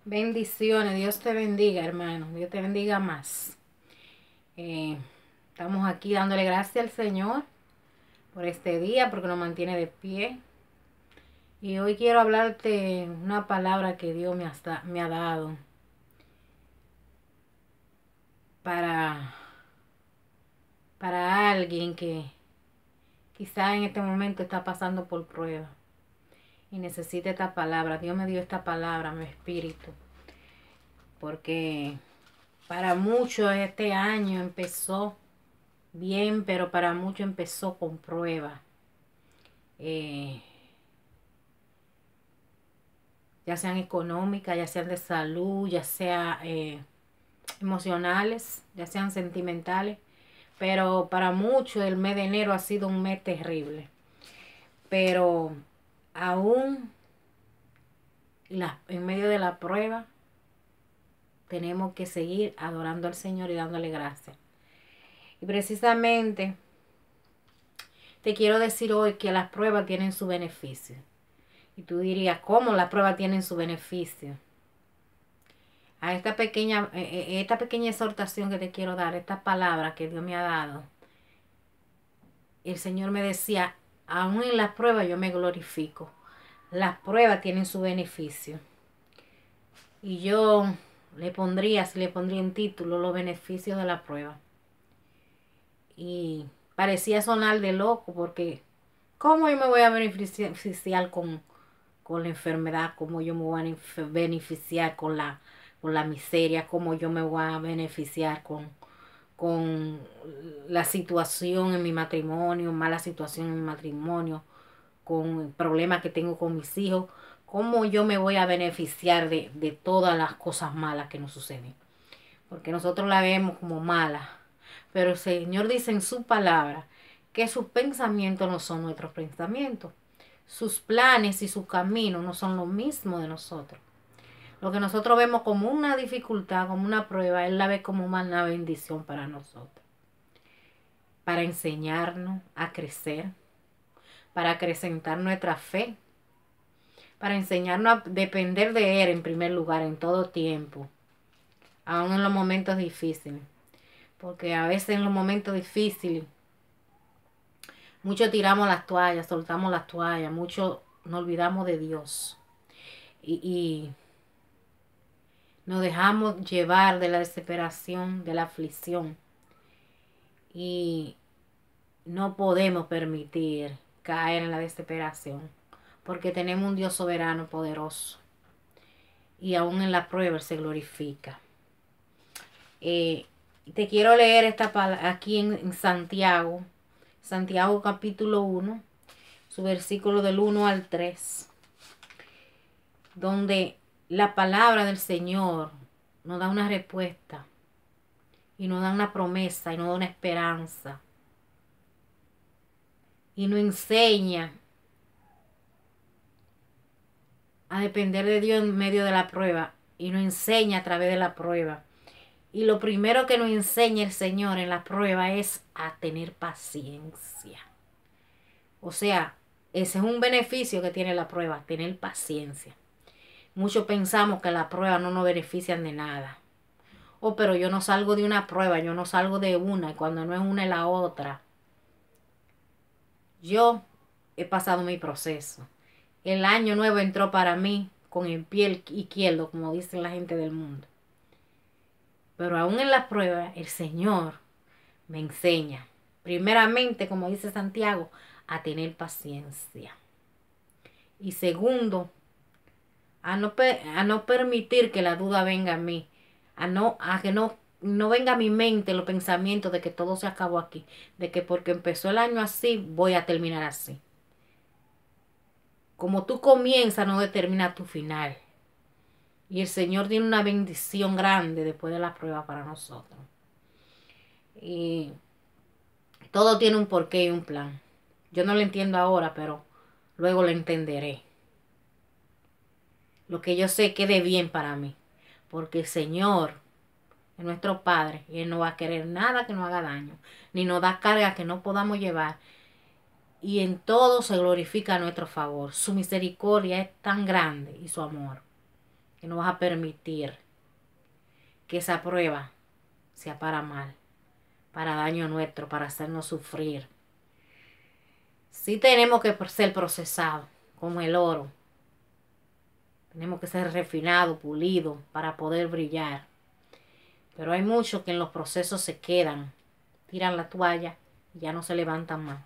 Bendiciones, Dios te bendiga, hermano. Dios te bendiga más. Estamos aquí dándole gracias al Señor por este día, porque nos mantiene de pie. Y hoy quiero hablarte una palabra que Dios me ha dado para, para alguien que quizá en este momento está pasando por prueba y necesita esta palabra. Dios me dio esta palabra, mi espíritu, porque para muchos este año empezó bien, pero para muchos empezó con prueba. Eh, ya sean económicas, ya sean de salud, ya sea emocionales, ya sean sentimentales. Pero para muchos el mes de enero ha sido un mes terrible. Pero aún en medio de la prueba tenemos que seguir adorando al Señor y dándole gracias. Y precisamente te quiero decir hoy que las pruebas tienen su beneficio. Y tú dirías, ¿cómo las pruebas tienen su beneficio? A esta pequeña exhortación que te quiero dar, esta palabra que Dios me ha dado, el Señor me decía, aún en las pruebas yo me glorifico. Las pruebas tienen su beneficio. Y yo si le pondría en título, los beneficios de la prueba. Y parecía sonar de loco porque, ¿cómo yo me voy a beneficiar con la enfermedad? ¿Cómo yo me voy a beneficiar con la miseria? ¿Cómo yo me voy a beneficiar con la situación en mi matrimonio, mala situación en mi matrimonio, con problemas que tengo con mis hijos? ¿Cómo yo me voy a beneficiar de todas las cosas malas que nos suceden? Porque nosotros la vemos como malas, pero el Señor dice en su palabra que sus pensamientos no son nuestros pensamientos. Sus planes y sus caminos no son lo mismo de nosotros. Lo que nosotros vemos como una dificultad, como una prueba, Él la ve como una bendición para nosotros. Para enseñarnos a crecer, para acrecentar nuestra fe, para enseñarnos a depender de Él en primer lugar en todo tiempo, aun en los momentos difíciles. Porque a veces en los momentos difíciles, muchos tiramos las toallas, soltamos las toallas, muchos nos olvidamos de Dios. Y nos dejamos llevar de la desesperación, de la aflicción. Y no podemos permitir caer en la desesperación. Porque tenemos un Dios soberano, poderoso. Y aún en la prueba Él se glorifica. Te quiero leer esta palabra aquí en Santiago. Santiago capítulo 1. Su versículo del 1 al 3. Donde la palabra del Señor nos da una respuesta, y nos da una promesa, y nos da una esperanza, y nos enseña a depender de Dios en medio de la prueba, y nos enseña a través de la prueba. Y lo primero que nos enseña el Señor en la prueba es a tener paciencia. O sea, ese es un beneficio que tiene la prueba, tener paciencia. Muchos pensamos que las pruebas no nos benefician de nada. Oh, pero yo no salgo de una prueba, yo no salgo de una, y cuando no es una es la otra. Yo he pasado mi proceso. El año nuevo entró para mí con el pie izquierdo, como dicen la gente del mundo. Pero aún en la prueba, el Señor me enseña, primeramente, como dice Santiago, a tener paciencia. Y segundo, a no permitir que la duda venga a mí, a que no venga a mi mente los pensamientos de que todo se acabó aquí, de que porque empezó el año así, voy a terminar así. Como tú comienzas, no determina tu final. Y el Señor tiene una bendición grande después de la prueba para nosotros. Y todo tiene un porqué y un plan. Yo no lo entiendo ahora, pero luego lo entenderé. Lo que yo sé quede bien para mí. Porque el Señor es nuestro Padre y Él no va a querer nada que nos haga daño, ni nos da carga que no podamos llevar. Y en todo se glorifica a nuestro favor. Su misericordia es tan grande y su amor, que no vas a permitir que esa prueba sea para mal, para daño nuestro, para hacernos sufrir. Sí tenemos que ser procesados, como el oro. Tenemos que ser refinados, pulidos, para poder brillar. Pero hay muchos que en los procesos se quedan, tiran la toalla y ya no se levantan más.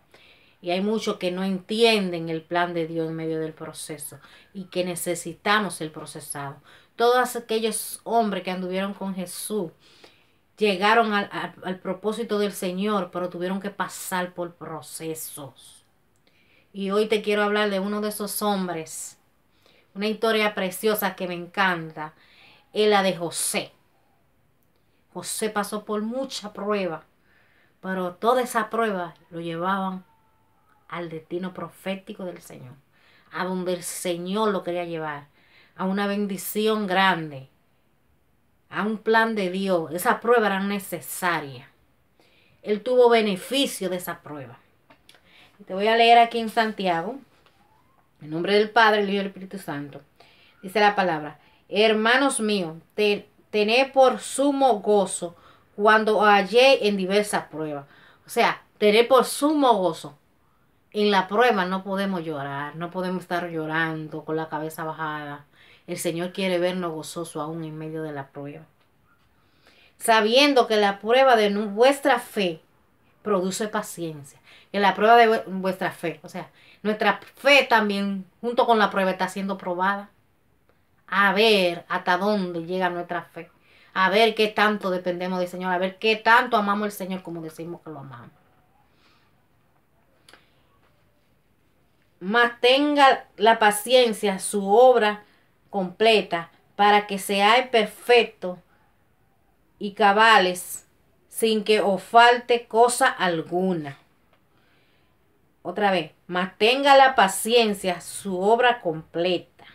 Y hay muchos que no entienden el plan de Dios en medio del proceso y que necesitamos ser procesados. Todos aquellos hombres que anduvieron con Jesús llegaron al propósito del Señor, pero tuvieron que pasar por procesos. Y hoy te quiero hablar de uno de esos hombres, una historia preciosa que me encanta, es la de José. José pasó por mucha prueba, pero toda esa prueba lo llevaban al destino profético del Señor, a donde el Señor lo quería llevar, a una bendición grande, a un plan de Dios. Esa prueba era necesaria. Él tuvo beneficio de esa prueba. Te voy a leer aquí en Santiago, en nombre del Padre, el Hijo y el Espíritu Santo. Dice la palabra: hermanos míos, tened por sumo gozo cuando hallé en diversas pruebas. O sea, tened por sumo gozo. En la prueba no podemos llorar, no podemos estar llorando con la cabeza bajada. El Señor quiere vernos gozosos aún en medio de la prueba. Sabiendo que la prueba de vuestra fe produce paciencia. Que la prueba de vuestra fe, o sea, nuestra fe también junto con la prueba está siendo probada. A ver hasta dónde llega nuestra fe. A ver qué tanto dependemos del Señor. A ver qué tanto amamos al Señor como decimos que lo amamos. Mas tenga la paciencia su obra completa para que seáis perfectos y cabales sin que os falte cosa alguna. Otra vez, mas tenga la paciencia su obra completa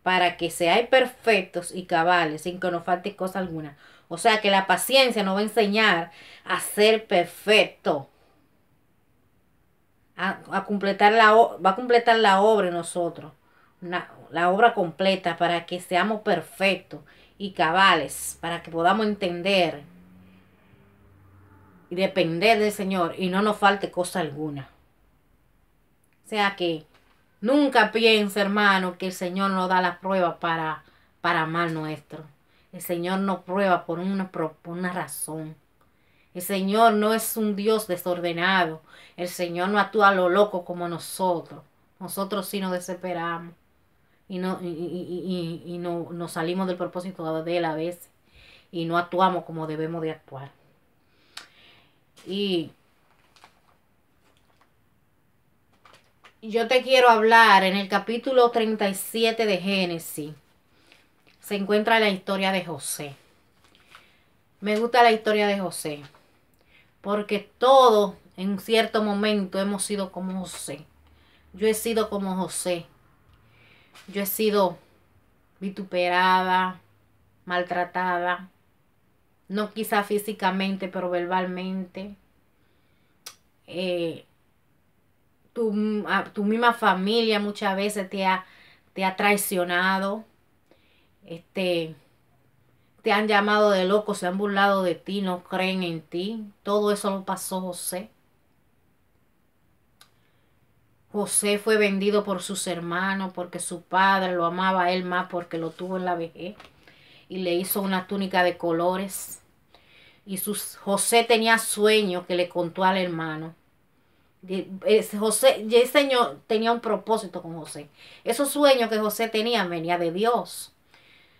para que seáis perfectos y cabales sin que nos falte cosa alguna. O sea que la paciencia nos va a enseñar a ser perfecto. Va a completar la obra en nosotros, la obra completa para que seamos perfectos y cabales, para que podamos entender y depender del Señor y no nos falte cosa alguna. O sea que nunca piense, hermano, que el Señor nos da la prueba para mal nuestro. El Señor nos prueba por una razón. El Señor no es un Dios desordenado. El Señor no actúa a lo loco como nosotros. Nosotros sí nos desesperamos y no nos salimos del propósito de Él a veces y no actuamos como debemos de actuar. Y yo te quiero hablar en el capítulo 37 de Génesis. Se encuentra la historia de José. Me gusta la historia de José, porque todos en cierto momento hemos sido como José. Yo he sido como José. Yo he sido vituperada, maltratada, no quizá físicamente, pero verbalmente. Tu misma familia muchas veces te ha traicionado. Te han llamado de loco, se han burlado de ti, no creen en ti. Todo eso lo pasó José. José fue vendido por sus hermanos porque su padre lo amaba a él más porque lo tuvo en la vejez y le hizo una túnica de colores. Y José tenía sueños que le contó al hermano. José, el Señor tenía un propósito con José. Esos sueños que José tenía venía de Dios.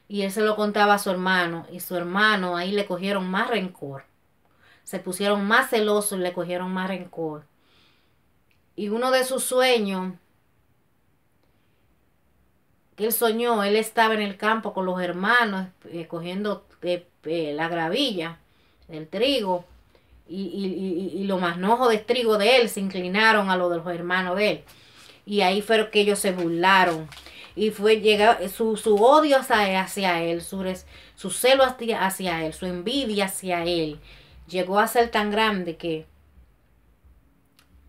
Y él se lo contaba a su hermano. Y su hermano ahí le cogieron más rencor. Se pusieron más celosos y le cogieron más rencor. Y uno de sus sueños que él soñó, él estaba en el campo con los hermanos cogiendo la gravilla, el trigo. Y los manojos de trigo de él se inclinaron a lo de los hermanos de él. Y ahí fue que ellos se burlaron. Y fue llegar su odio hacia él, su celo hacia él, su envidia hacia él, llegó a ser tan grande que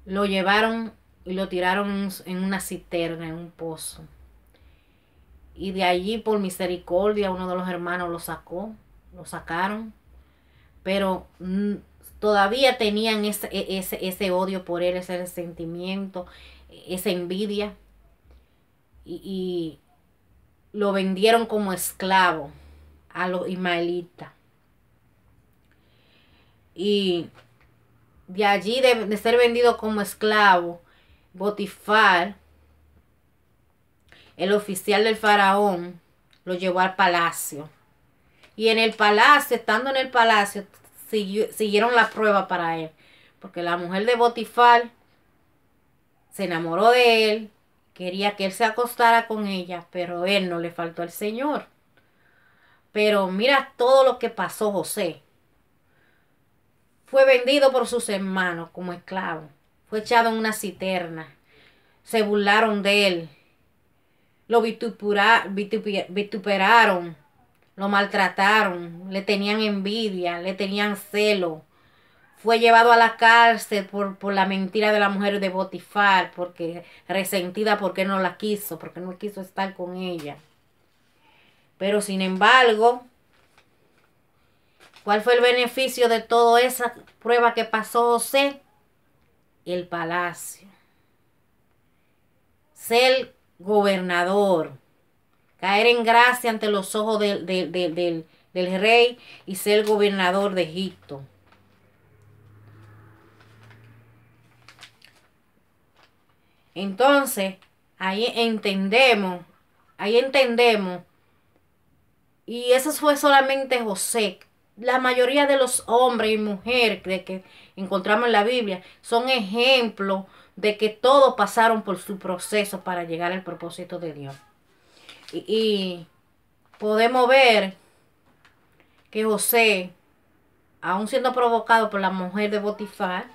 lo llevaron y lo tiraron en una cisterna, en un pozo. Y de allí, por misericordia, uno de los hermanos lo sacaron. Pero todavía tenían ese odio por él, ese resentimiento, esa envidia. Y lo vendieron como esclavo a los ismaelitas. Y de allí, de ser vendido como esclavo, Potifar, el oficial del faraón, lo llevó al palacio. Y en el palacio, estando en el palacio, siguieron la prueba para él. Porque la mujer de Potifar se enamoró de él, quería que él se acostara con ella, pero él no le faltó al Señor. Pero mira todo lo que pasó José. Fue vendido por sus hermanos como esclavo. Fue echado en una cisterna. Se burlaron de él. Lo vituperaron. Lo maltrataron. Le tenían envidia. Le tenían celo. Fue llevado a la cárcel por la mentira de la mujer de Potifar. Porque resentida porque no la quiso. Porque no quiso estar con ella. Pero sin embargo, ¿cuál fue el beneficio de toda esa prueba que pasó José? El palacio. Ser gobernador. Caer en gracia ante los ojos del rey y ser gobernador de Egipto. Entonces, ahí entendemos, y eso fue solamente José. La mayoría de los hombres y mujeres que encontramos en la Biblia son ejemplos de que todos pasaron por su proceso para llegar al propósito de Dios. Y podemos ver que José, aun siendo provocado por la mujer de Potifar,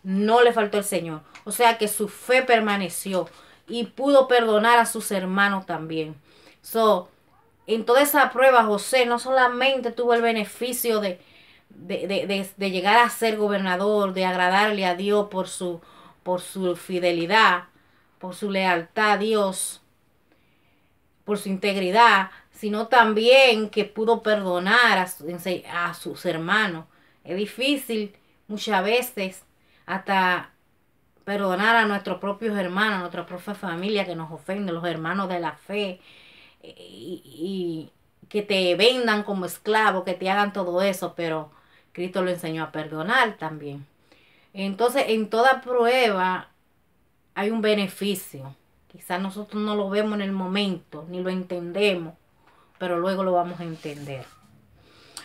no le faltó el Señor. O sea que su fe permaneció y pudo perdonar a sus hermanos también. En toda esa prueba, José no solamente tuvo el beneficio de llegar a ser gobernador, de agradarle a Dios por su fidelidad, por su lealtad a Dios, por su integridad, sino también que pudo perdonar a sus hermanos. Es difícil muchas veces hasta perdonar a nuestros propios hermanos, a nuestra propia familia que nos ofenden, los hermanos de la fe, y que te vendan como esclavo, que te hagan todo eso, pero Cristo lo enseñó a perdonar también. Entonces, en toda prueba hay un beneficio. Quizás nosotros no lo vemos en el momento, ni lo entendemos, pero luego lo vamos a entender.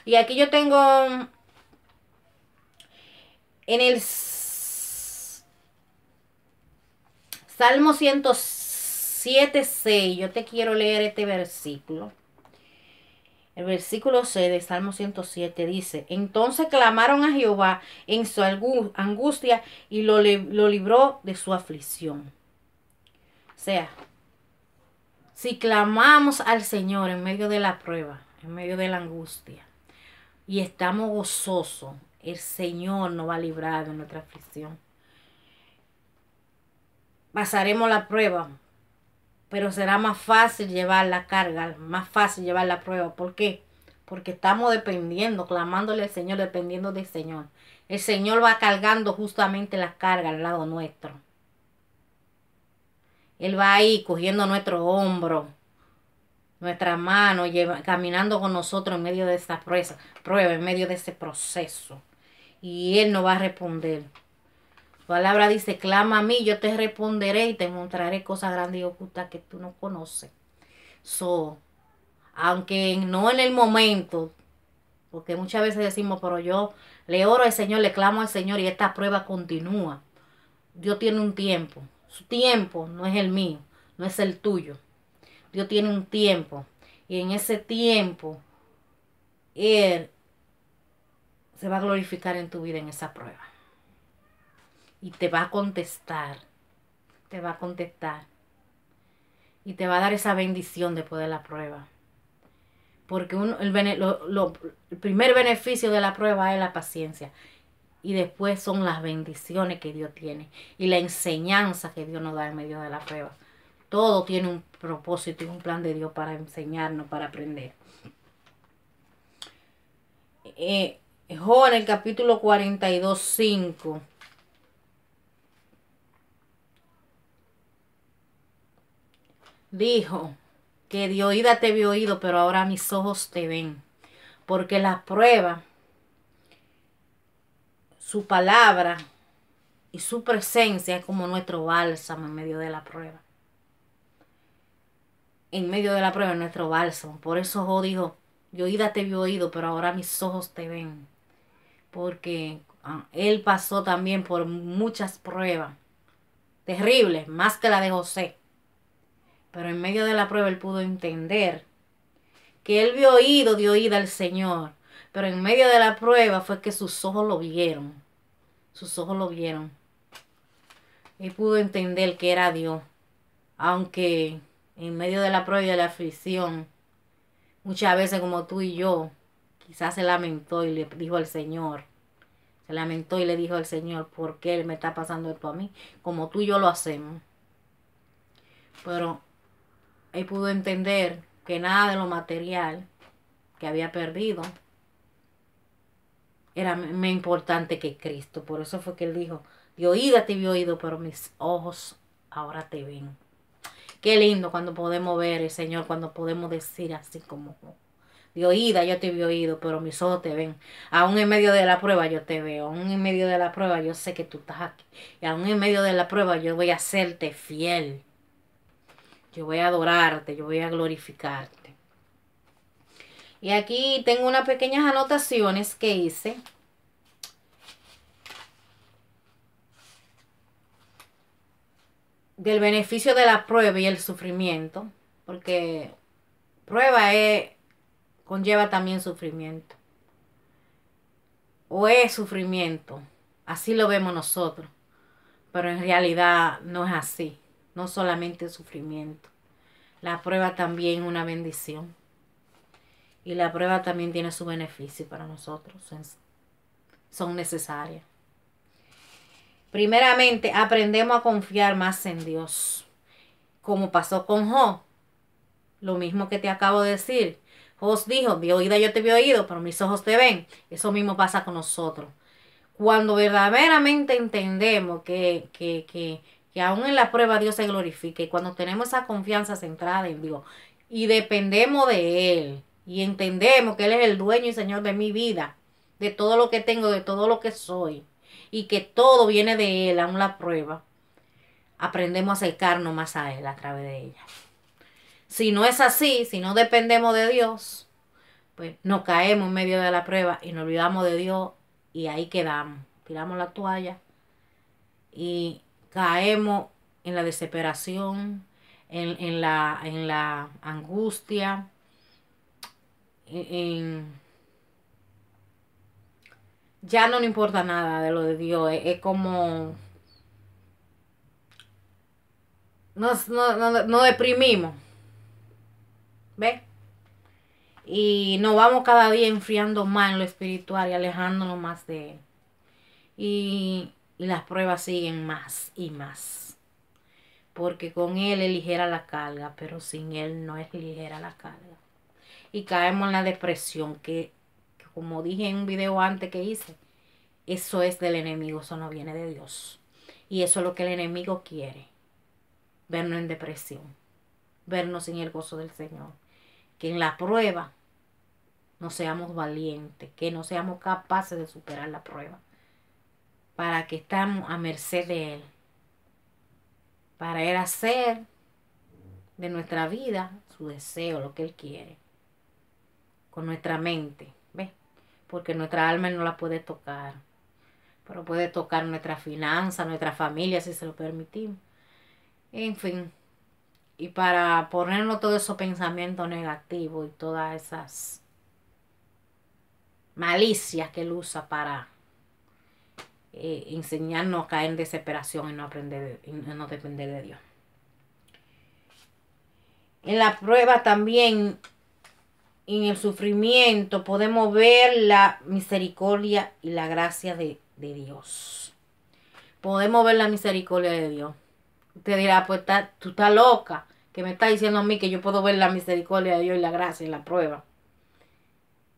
Y aquí yo tengo en el Salmo 107:6, yo te quiero leer este versículo. El versículo 6 de Salmo 107 dice: entonces clamaron a Jehová en su angustia y lo libró de su aflicción. O sea, si clamamos al Señor en medio de la prueba, en medio de la angustia, y estamos gozosos, el Señor nos va a librar de nuestra aflicción. Pasaremos la prueba, pero será más fácil llevar la carga, más fácil llevar la prueba. ¿Por qué? Porque estamos dependiendo, clamándole al Señor, dependiendo del Señor. El Señor va cargando justamente la carga al lado nuestro. Él va ahí cogiendo nuestro hombro, nuestra mano, caminando con nosotros en medio de esta prueba, en medio de ese proceso. Y Él nos va a responder. Su palabra dice: clama a mí, yo te responderé y te mostraré cosas grandes y ocultas que tú no conoces. Aunque no en el momento, porque muchas veces decimos, pero yo le oro al Señor, le clamo al Señor y esta prueba continúa. Dios tiene un tiempo. Su tiempo no es el mío, no es el tuyo. Dios tiene un tiempo. Y en ese tiempo, Él se va a glorificar en tu vida en esa prueba. Y te va a contestar. Te va a contestar. Y te va a dar esa bendición después de la prueba. Porque el primer beneficio de la prueba es la paciencia. Y después son las bendiciones que Dios tiene. Y la enseñanza que Dios nos da en medio de la prueba. Todo tiene un propósito y un plan de Dios para enseñarnos, para aprender. Job en el capítulo 42, 5. Dijo que de oída te había oído, pero ahora mis ojos te ven. Porque la prueba, su palabra y su presencia es como nuestro bálsamo en medio de la prueba. En medio de la prueba es nuestro bálsamo. Por eso Job dijo, de oída te había oído, pero ahora mis ojos te ven. Porque él pasó también por muchas pruebas terribles, más que la de José. Pero en medio de la prueba él pudo entender que él vio oído de oída al Señor. Pero en medio de la prueba fue que sus ojos lo vieron. Sus ojos lo vieron. Él pudo entender que era Dios. Aunque en medio de la prueba y de la aflicción, muchas veces como tú y yo, quizás se lamentó y le dijo al Señor. Se lamentó y le dijo al Señor, ¿por qué me está pasando esto a mí? Como tú y yo lo hacemos. Pero él pudo entender que nada de lo material que había perdido era más importante que Cristo. Por eso fue que él dijo, de oída te había oído, pero mis ojos ahora te ven. Qué lindo cuando podemos ver el Señor, cuando podemos decir así como, de oída yo te había oído, pero mis ojos te ven. Aún en medio de la prueba yo te veo. Aún en medio de la prueba yo sé que tú estás aquí. Y aún en medio de la prueba yo voy a hacerte fiel. Yo voy a adorarte, yo voy a glorificarte. Y aquí tengo unas pequeñas anotaciones que hice. Del beneficio de la prueba y el sufrimiento. Porque prueba conlleva también sufrimiento. O es sufrimiento. Así lo vemos nosotros. Pero en realidad no es así. No solamente sufrimiento. La prueba también es una bendición. Y la prueba también tiene su beneficio para nosotros. Son necesarias. Primeramente, aprendemos a confiar más en Dios. Como pasó con Job. Lo mismo que te acabo de decir. Job dijo, de oída yo te había oído, pero mis ojos te ven. Eso mismo pasa con nosotros. Cuando verdaderamente entendemos que aún en la prueba Dios se glorifica y cuando tenemos esa confianza centrada en Dios y dependemos de Él y entendemos que Él es el dueño y Señor de mi vida, de todo lo que tengo, de todo lo que soy y que todo viene de Él, aún la prueba, aprendemos a acercarnos más a Él a través de ella. Si no es así, si no dependemos de Dios, pues nos caemos en medio de la prueba y nos olvidamos de Dios y ahí quedamos. Tiramos la toalla y caemos en la desesperación, en la angustia, ya no nos importa nada de lo de Dios. Es como nos deprimimos. ¿Ves? Y nos vamos cada día enfriando más en lo espiritual y alejándonos más de Él. Y las pruebas siguen más y más. Porque con Él es ligera la carga, pero sin Él no es ligera la carga. Y caemos en la depresión, que como dije en un video antes que hice, eso es del enemigo, eso no viene de Dios. Y eso es lo que el enemigo quiere. Vernos en depresión. Vernos sin el gozo del Señor. Que en la prueba no seamos valientes, que no seamos capaces de superar la prueba, para que estamos a merced de Él, para Él hacer de nuestra vida su deseo, lo que Él quiere, con nuestra mente, ¿ves? Porque nuestra alma no la puede tocar, pero puede tocar nuestra finanza, nuestra familia, si se lo permitimos, en fin, y para ponernos todos esos pensamientos negativos y todas esas malicias que Él usa para enseñarnos a caer en desesperación y no aprender y no depender de Dios. En la prueba también, en el sufrimiento, podemos ver la misericordia y la gracia de Dios. Podemos ver la misericordia de Dios. Usted dirá, pues tú estás loca, que me estás diciendo a mí que yo puedo ver la misericordia de Dios y la gracia y la prueba.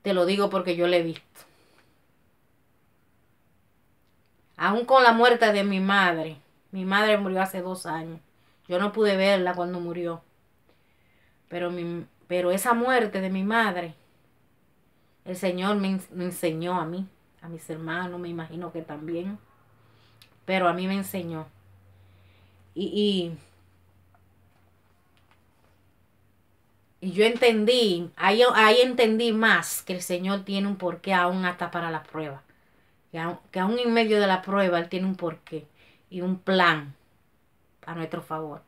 Te lo digo porque yo lo he visto. Aún con la muerte de mi madre murió hace 2 años. Yo no pude verla cuando murió. Pero esa muerte de mi madre, el Señor me enseñó a mí, a mis hermanos, me imagino que también. Pero a mí me enseñó. Y, y yo entendí, ahí entendí más que el Señor tiene un porqué aún hasta para la prueba. Que aún en medio de la prueba Él tiene un porqué y un plan a nuestro favor.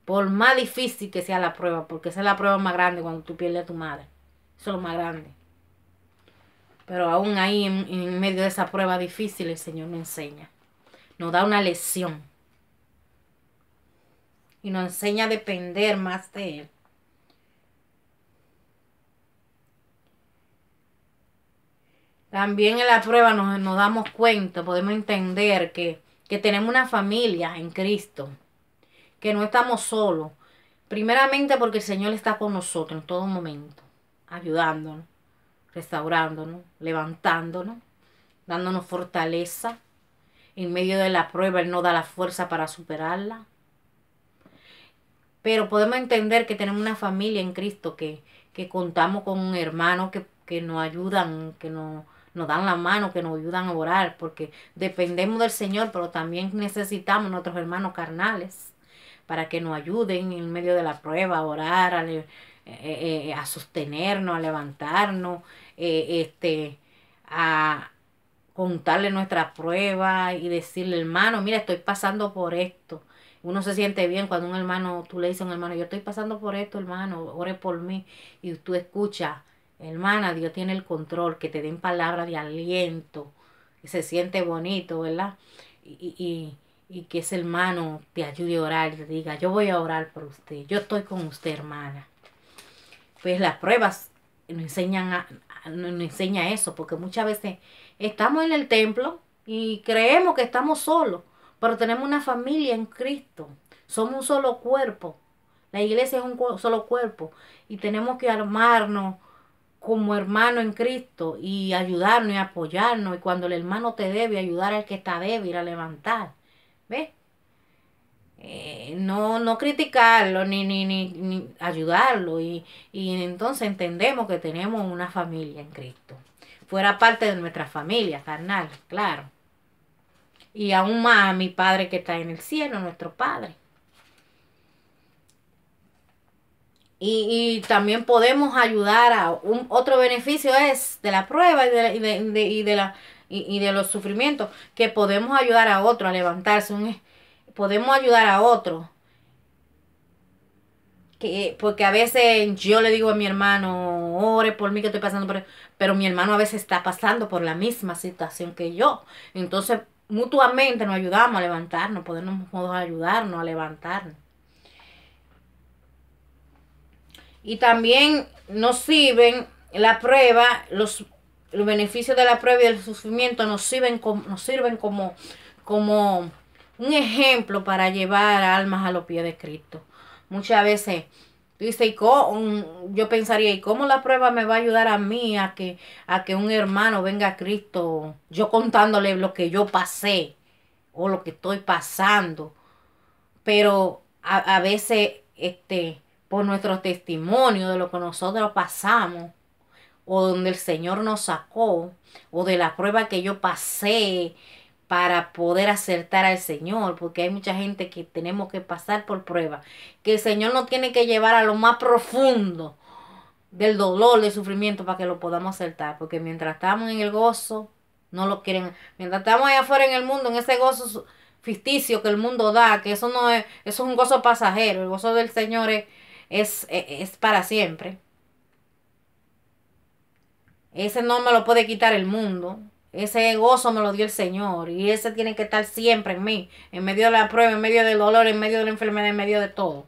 Por más difícil que sea la prueba, porque esa es la prueba más grande cuando tú pierdes a tu madre. Eso es lo más grande. Pero aún ahí, en medio de esa prueba difícil, el Señor nos enseña. Nos da una lección. Y nos enseña a depender más de Él. También en la prueba nos damos cuenta, podemos entender que tenemos una familia en Cristo. Que no estamos solos. Primeramente porque el Señor está con nosotros en todo momento. Ayudándonos, restaurándonos, levantándonos, dándonos fortaleza. En medio de la prueba Él nos da la fuerza para superarla. Pero podemos entender que tenemos una familia en Cristo, que contamos con un hermano que nos ayudan, nos dan la mano, que nos ayudan a orar, porque dependemos del Señor, pero también necesitamos nuestros hermanos carnales para que nos ayuden en medio de la prueba, a orar, a sostenernos, a levantarnos, a contarle nuestra prueba y decirle, hermano, mira, estoy pasando por esto. Uno se siente bien cuando un hermano, tú le dices a un hermano, yo estoy pasando por esto, hermano, ore por mí. Y tú escuchas, hermana, Dios tiene el control, que te den palabras de aliento, que se siente bonito, ¿verdad? Y que ese hermano te ayude a orar y te diga, yo voy a orar por usted, yo estoy con usted, hermana. Pues las pruebas nos enseña eso, porque muchas veces estamos en el templo y creemos que estamos solos, pero tenemos una familia en Cristo. Somos un solo cuerpo. La iglesia es un solo cuerpo y tenemos que armarnos como hermanos en Cristo y ayudarnos y apoyarnos. Y cuando el hermano te debe, ayudar al que está débil a levantar. ¿Ves? No criticarlo ni ayudarlo y entonces entendemos que tenemos una familia en Cristo fuera parte de nuestra familia carnal, claro, y aún más a mi Padre que está en el cielo, nuestro Padre, y también podemos ayudar a otro beneficio es de la prueba y de los sufrimientos, que podemos ayudar a otro a levantarse, podemos ayudar a otro. Porque a veces yo le digo a mi hermano, ore por mí que estoy pasando por eso, pero mi hermano a veces está pasando por la misma situación que yo. Entonces, mutuamente nos ayudamos a levantarnos, podemos ayudarnos a levantarnos. Y también nos sirven la prueba, los beneficios de la prueba y del sufrimiento nos sirven como un ejemplo para llevar almas a los pies de Cristo. Muchas veces dice, yo pensaría, ¿y cómo la prueba me va a ayudar a mí a que un hermano venga a Cristo, yo contándole lo que yo pasé o lo que estoy pasando? Pero a veces, por nuestro testimonio de lo que nosotros pasamos, o donde el Señor nos sacó, o de la prueba que yo pasé para poder acertar al Señor, porque hay mucha gente que tenemos que pasar por pruebas, que el Señor nos tiene que llevar a lo más profundo del dolor, del sufrimiento, para que lo podamos acertar, porque mientras estamos en el gozo, no lo quieren, mientras estamos allá afuera en el mundo, en ese gozo ficticio que el mundo da, que eso no es, eso es un gozo pasajero, el gozo del Señor es para siempre. Ese no me lo puede quitar el mundo. Ese gozo me lo dio el Señor. Y ese tiene que estar siempre en mí. En medio de la prueba, en medio del dolor, en medio de la enfermedad, en medio de todo.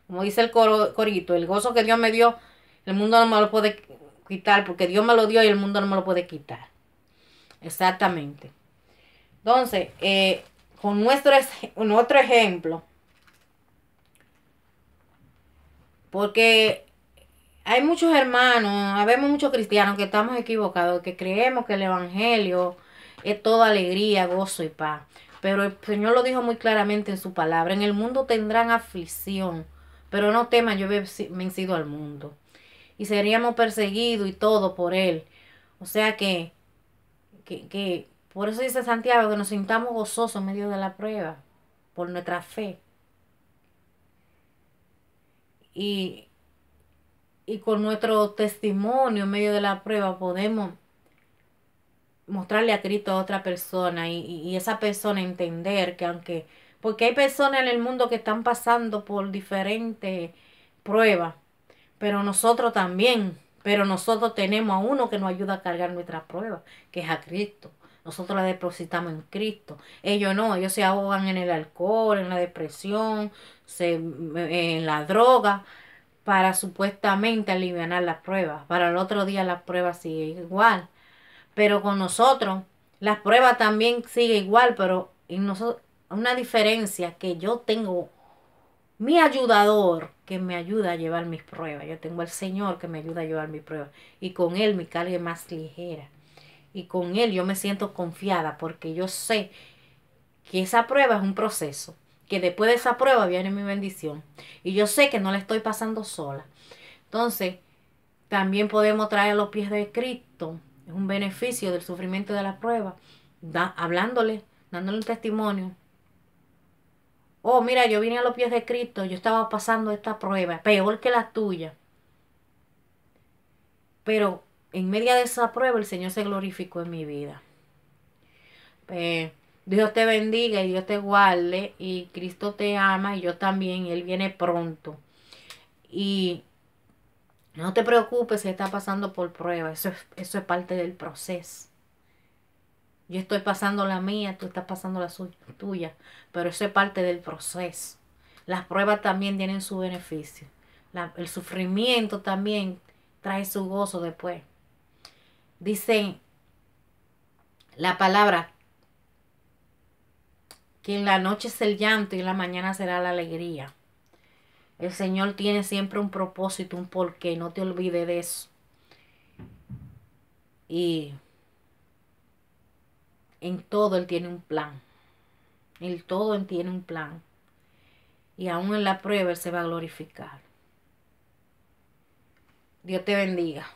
Como dice el corito, el gozo que Dios me dio, el mundo no me lo puede quitar. Porque Dios me lo dio y el mundo no me lo puede quitar. Exactamente. Entonces, con nuestro ejemplo, porque hay muchos hermanos, habemos muchos cristianos que estamos equivocados, que creemos que el evangelio es toda alegría, gozo y paz. Pero el Señor lo dijo muy claramente en su palabra. En el mundo tendrán aflicción, pero no teman, yo he vencido al mundo. Y seríamos perseguidos y todo por Él. O sea que por eso dice Santiago que nos sintamos gozosos en medio de la prueba, por nuestra fe. Y, y con nuestro testimonio en medio de la prueba podemos mostrarle a Cristo a otra persona y esa persona entender que aunque, porque hay personas en el mundo que están pasando por diferentes pruebas, pero nosotros también, pero nosotros tenemos a uno que nos ayuda a cargar nuestras pruebas, que es a Cristo. Nosotros la depositamos en Cristo. Ellos no, ellos se ahogan en el alcohol, en la depresión, en la droga, para supuestamente aliviar las pruebas. Para el otro día las pruebas siguen igual. Pero con nosotros, las pruebas también sigue igual, pero en nosotros, una diferencia que yo tengo mi ayudador que me ayuda a llevar mis pruebas. Yo tengo al Señor que me ayuda a llevar mis pruebas. Y con Él mi carga es más ligera. Y con Él yo me siento confiada porque yo sé que esa prueba es un proceso. Que después de esa prueba viene mi bendición. Y yo sé que no la estoy pasando sola. Entonces, también podemos traer a los pies de Cristo. Es un beneficio del sufrimiento de la prueba. Hablándole, dándole un testimonio. Oh, mira, yo vine a los pies de Cristo, yo estaba pasando esta prueba, peor que la tuya. Pero en medio de esa prueba el Señor se glorificó en mi vida. Eh, Dios te bendiga y Dios te guarde y Cristo te ama y yo también y Él viene pronto. Y no te preocupes si estás pasando por prueba, eso es parte del proceso. Yo estoy pasando la mía, tú estás pasando la tuya, pero eso es parte del proceso. Las pruebas también tienen su beneficio. El sufrimiento también trae su gozo después. Dice la palabra que en la noche es el llanto y en la mañana será la alegría. El Señor tiene siempre un propósito, un porqué, no te olvides de eso. Y en todo Él tiene un plan. En todo Él tiene un plan. Y aún en la prueba Él se va a glorificar. Dios te bendiga.